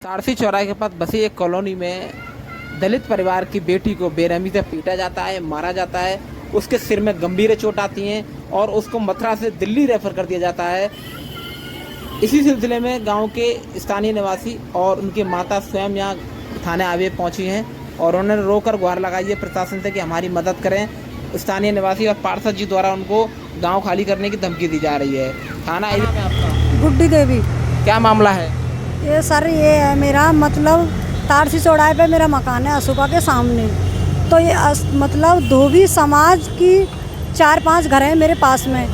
तारसी चौराहे के पास बसी एक कॉलोनी में दलित परिवार की बेटी को बेरहमी से पीटा जाता है, मारा जाता है। उसके सिर में गंभीर चोट आती हैं और उसको मथुरा से दिल्ली रेफर कर दिया जाता है। इसी सिलसिले में गांव के स्थानीय निवासी और उनकी माता स्वयं यहाँ थाने आवे पहुंची हैं और उन्होंने रोकर गुहार लगाई है प्रशासन से कि हमारी मदद करें। स्थानीय निवासी और पार्षद जी द्वारा उनको गांव खाली करने की धमकी दी जा रही है। थाना एरिया में आपका गुड्डी देवी। क्या मामला है? ये सर ये है मेरा मतलब तारसी चौराहे पे मेरा मकान है अशोका के सामने। तो ये मतलब धोबी समाज की 4-5 घर हैं मेरे पास में।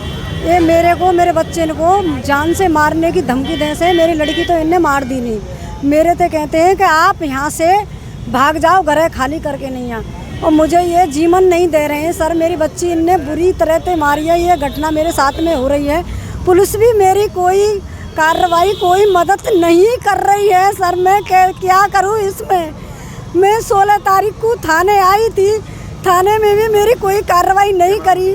ये मेरे को मेरे बच्चे को जान से मारने की धमकी देने से मेरी लड़की तो इनने मार दी नहीं। मेरे तो कहते हैं कि आप यहाँ से भाग जाओ, घर खाली करके नहीं आ। और मुझे ये जीवन नहीं दे रहे हैं सर। मेरी बच्ची इनने बुरी तरह से मारी है। ये घटना मेरे साथ में हो रही है। पुलिस भी मेरी कोई कार्रवाई कोई मदद नहीं कर रही है सर। मैं क्या करूं इसमें? मैं 16 तारीख को थाने आई थी, थाने में भी मेरी कोई कार्रवाई नहीं करी।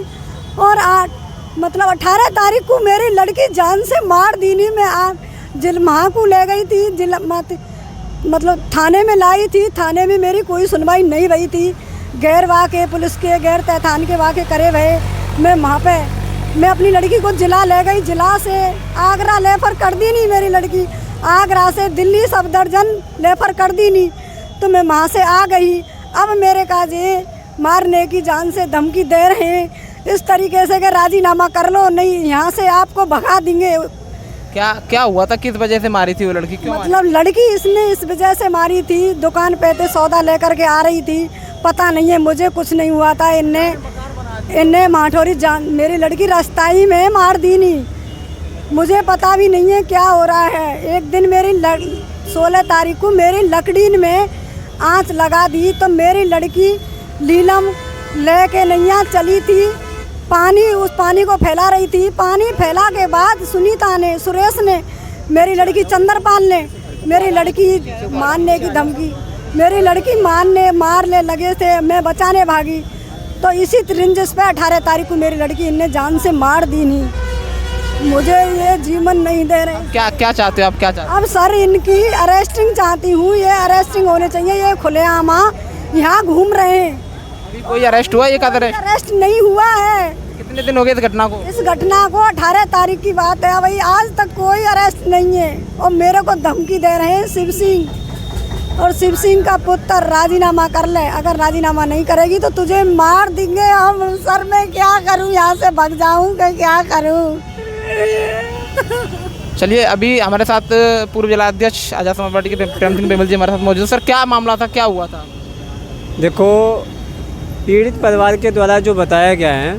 और 18 तारीख को मेरी लड़की जान से मार दी नहीं। मैं जिलमहा को ले गई थी, मतलब थाने में लाई थी। थाने में मेरी कोई सुनवाई नहीं हुई थी। गैर वाक़े पुलिस के गैर तहखान के वाक़े करे हुए मैं वहाँ पे मैं अपनी लड़की को जिला ले गई। जिला से आगरा रेफर कर दी नहीं मेरी लड़की। आगरा से दिल्ली सफदरजंग रेफर कर दी नहीं। तो मैं वहाँ से आ गई। अब मेरे काजे मारने की जान से धमकी दे रहे हैं इस तरीके से कि राजीनामा कर लो, नहीं यहाँ से आपको भगा देंगे। क्या हुआ था? किस वजह से मारी थी वो लड़की? क्यों मतलब लड़की इसने इस वजह से मारी थी, दुकान पे थे सौदा लेकर के आ रही थी। पता नहीं है, मुझे कुछ नहीं हुआ था। इनने माठोरी जान मेरी लड़की रास्ताई में मार दी नहीं। मुझे पता भी नहीं है क्या हो रहा है। एक दिन मेरी 16 तारीख को मेरी लकड़ी में आँच लगा दी तो मेरी लड़की लीलम लेके नैया चली थी। उस पानी को फैला रही थी। पानी फैला के बाद सुनीता ने, सुरेश ने, मेरी लड़की चंद्रपाल ने मेरी लड़की मारने की धमकी, मेरी लड़की मारने लगे थे। मैं बचाने भागी तो इसी रिंजस पे 18 तारीख को मेरी लड़की इनने जान से मार दी नहीं। मुझे ये जीवन नहीं दे रहे। क्या चाहते हो आप? क्या चाहते हो? अब सर इनकी अरेस्टिंग चाहती हूँ। ये अरेस्टिंग होने चाहिए। ये खुलेआम यहाँ घूम रहे हैं। अभी कोई अरेस्ट हुआ? एक अरेस्ट नहीं हुआ है। कितने दिन हो गए इस घटना को? इस घटना को 18 तारीख की बात है। भाई आज तक कोई अरेस्ट नहीं है और मेरे को धमकी दे रहे हैं शिव सिंह। और शिव सिंह का पुत्र राजीनामा कर ले। अगर राजीनामा नहीं करेगी तो तुझे मार देंगे हम। सर मैं क्या करूं? यहाँ से भाग जाऊं कि क्या करूं? चलिए, अभी हमारे साथ पूर्व जिलाध्यक्ष आजाद समाज पार्टी के प्रेम सिंह बेमल जी हमारे साथ मौजूद। सर क्या मामला था, क्या हुआ था? देखो, पीड़ित परिवार के द्वारा जो बताया गया है,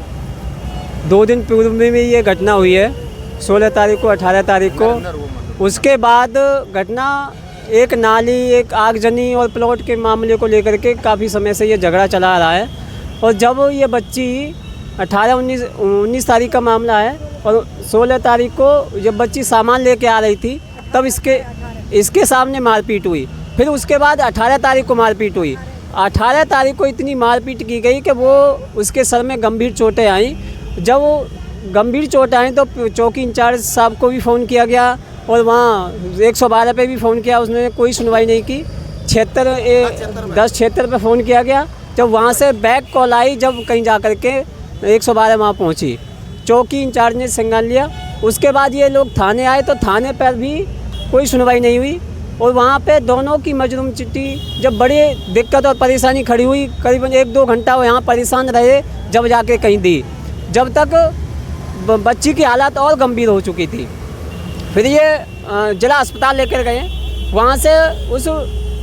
2 दिन पूर्व में भी ये घटना हुई है, 16 तारीख को, 18 तारीख को। उसके बाद घटना एक नाली, एक आगजनी और प्लॉट के मामले को लेकर के काफ़ी समय से ये झगड़ा चला आ रहा है। और जब ये बच्ची 19 तारीख का मामला है और 16 तारीख को जब बच्ची सामान लेके आ रही थी तब इसके सामने मारपीट हुई। फिर उसके बाद 18 तारीख को मारपीट हुई। 18 तारीख को इतनी मारपीट की गई कि वो उसके सर में गंभीर चोटें आई। जब वो गंभीर चोट आई तो चौकी इंचार्ज साहब को भी फ़ोन किया गया और वहाँ 112 पे भी फ़ोन किया, उसने कोई सुनवाई नहीं की। 1076 पे फ़ोन किया गया। जब वहाँ से बैक कॉल आई, जब कहीं जा कर के 112 वहाँ पहुँची, चौकी इंचार्ज ने संज्ञान लिया। उसके बाद ये लोग थाने आए तो थाने पर भी कोई सुनवाई नहीं हुई। और वहाँ पे दोनों की मजलूम चिट्ठी जब बड़ी दिक्कत और परेशानी खड़ी हुई, करीबन 1-2 घंटा वो यहाँ परेशान रहे, जब जाके कहीं दी, जब तक बच्ची की हालत और गंभीर हो चुकी थी। फिर ये जिला अस्पताल लेकर गए। वहाँ से उस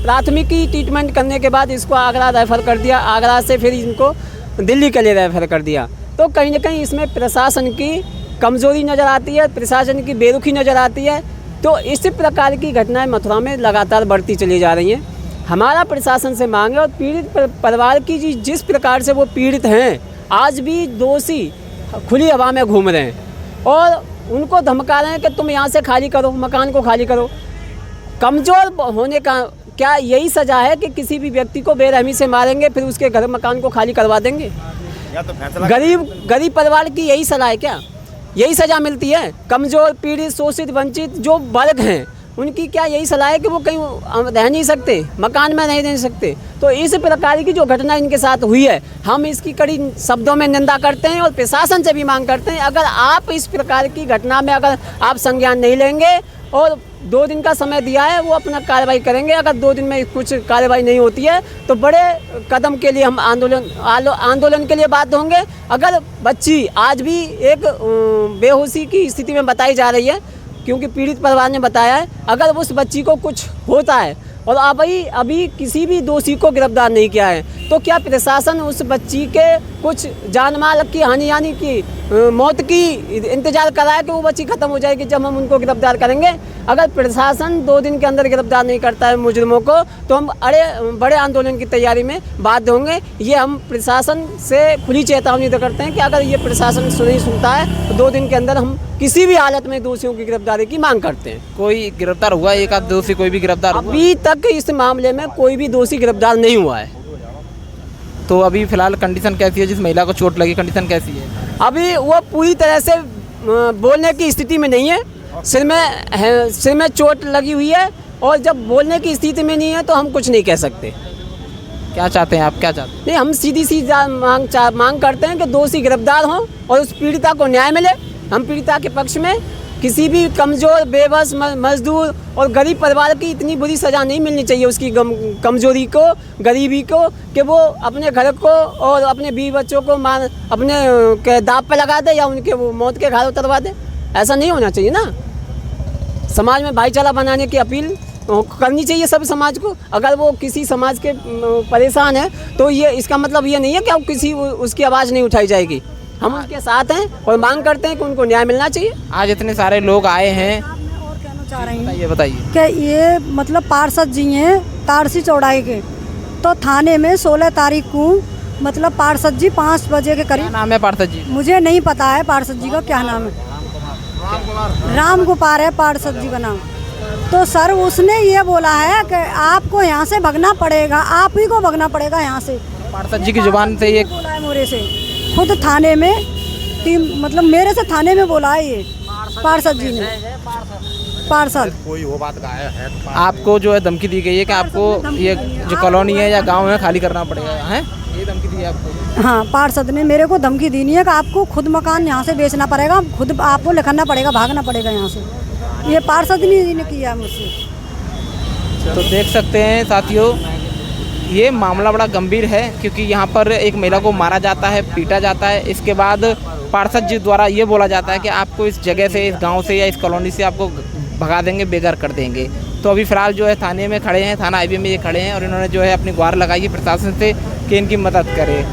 प्राथमिकी ट्रीटमेंट करने के बाद इसको आगरा रेफ़र कर दिया। आगरा से फिर इनको दिल्ली के लिए रेफ़र कर दिया। तो कहीं ना कहीं इसमें प्रशासन की कमज़ोरी नज़र आती है, प्रशासन की बेरुखी नज़र आती है। तो इसी प्रकार की घटनाएं मथुरा में लगातार बढ़ती चली जा रही हैं। हमारा प्रशासन से मांग है और पीड़ित परिवार की जिस प्रकार से वो पीड़ित हैं, आज भी दोषी खुली हवा में घूम रहे हैं और उनको धमका रहे हैं कि तुम यहाँ से खाली करो, मकान को खाली करो। कमज़ोर होने का क्या यही सज़ा है कि किसी भी व्यक्ति को बेरहमी से मारेंगे फिर उसके घर मकान को खाली करवा देंगे? गरीब परिवार की यही सलाह है क्या? यही सज़ा मिलती है? कमज़ोर, पीड़ित, शोषित, वंचित जो वर्ग हैं उनकी क्या यही सलाह है कि वो कहीं रह नहीं सकते, मकान में नहीं रह सकते। तो इस प्रकार की जो घटना इनके साथ हुई है, हम इसकी कड़ी शब्दों में निंदा करते हैं और प्रशासन से भी मांग करते हैं, अगर आप इस प्रकार की घटना में अगर आप संज्ञान नहीं लेंगे और 2 दिन का समय दिया है, वो अपना कार्रवाई करेंगे। अगर 2 दिन में कुछ कार्रवाई नहीं होती है तो बड़े कदम के लिए हम आंदोलन के लिए बाध्य होंगे। अगर बच्ची आज भी एक बेहोशी की स्थिति में बताई जा रही है, क्योंकि पीड़ित परिवार ने बताया है, अगर उस बच्ची को कुछ होता है और अभी किसी भी दोषी को गिरफ्तार नहीं किया है, तो क्या प्रशासन उस बच्ची के कुछ जान माल की हानि यानी कि मौत की इंतजार कर रहा है कि वो बच्ची ख़त्म हो जाएगी जब हम उनको गिरफ्तार करेंगे? अगर प्रशासन 2 दिन के अंदर गिरफ्तार नहीं करता है मुजरिमों को, तो हम बड़े आंदोलन की तैयारी में बाध्य होंगे। ये हम प्रशासन से खुली चेतावनी तो करते हैं कि अगर ये प्रशासन नहीं सुनता है तो 2 दिन के अंदर हम किसी भी हालत में दोषियों की गिरफ्तारी की मांग करते हैं। कोई गिरफ्तार हुआ, एक आध दोषी कोई भी गिरफ्तार हुआ? अभी तक इस मामले में कोई भी दोषी गिरफ्तार नहीं हुआ है। तो अभी फिलहाल कंडीशन कैसी है? जिस महिला को चोट लगी कंडीशन कैसी है? अभी वो पूरी तरह से बोलने की स्थिति में नहीं है, सिर में चोट लगी हुई है, और जब बोलने की स्थिति में नहीं है तो हम कुछ नहीं कह सकते। क्या चाहते हैं आप, क्या चाहते हैं? नहीं, हम सीधी मांग करते हैं कि दोषी गिरफ्तार हों और उस पीड़िता को न्याय मिले। हम पीड़िता के पक्ष में, किसी भी कमज़ोर, बेबस, मजदूर और गरीब परिवार की इतनी बुरी सज़ा नहीं मिलनी चाहिए उसकी कमज़ोरी को, गरीबी को, कि वो अपने घर को और अपने बीवी बच्चों को अपने के दाव पे लगा दे या उनके वो मौत के घाट उतरवा दे। ऐसा नहीं होना चाहिए ना। समाज में भाईचारा बनाने की अपील करनी चाहिए सब समाज को। अगर वो किसी समाज के परेशान है तो ये इसका मतलब ये नहीं है कि अब किसी उसकी आवाज़ नहीं उठाई जाएगी। हम उसके साथ हैं और मांग करते हैं कि उनको न्याय मिलना चाहिए। आज इतने सारे लोग आए हैं, मैं और कहना चाह रही हूँ, ये बताइए कि ये मतलब पार्षद जी हैं तारसी चौड़ाई के, तो थाने में 16 तारीख को मतलब पार्षद जी 5 बजे के क्या करीब, नाम है पार्षद जी? मुझे नहीं पता है पार्षद जी का क्या नाम है, राम गोपाल है पार्षद जी का नाम। तो सर उसने ये बोला है कि आपको यहाँ से भगना पड़ेगा, आप ही को भगना पड़ेगा यहाँ से। पार्षद जी की जुबान से ये बोला है मोरे से, खुद थाने में मतलब मेरे से थाने में बोला है ये पार्षद जी ने। पार्षद कोई वो बात का है तो आपको जो है धमकी दी गई है कि आपको ये जो कॉलोनी है या गांव है खाली करना पड़ेगा, है ये धमकी दी है आपको? हाँ, पार्षद ने मेरे को धमकी दी नहीं है कि आपको खुद मकान यहाँ से बेचना पड़ेगा, खुद आपको लिखना पड़ेगा, भागना पड़ेगा यहाँ से। ये पार्षद ने किया है मुझसे। तो देख सकते हैं साथियों, ये मामला बड़ा गंभीर है, क्योंकि यहाँ पर एक महिला को मारा जाता है, पीटा जाता है। इसके बाद पार्षद जी द्वारा ये बोला जाता है कि आपको इस जगह से, इस गांव से या इस कॉलोनी से आपको भगा देंगे, बेघर कर देंगे। तो अभी फ़िलहाल जो है थाने में खड़े हैं, थाना IB में ये खड़े हैं और इन्होंने जो है अपनी गुहार लगाई है प्रशासन से कि इनकी मदद करे।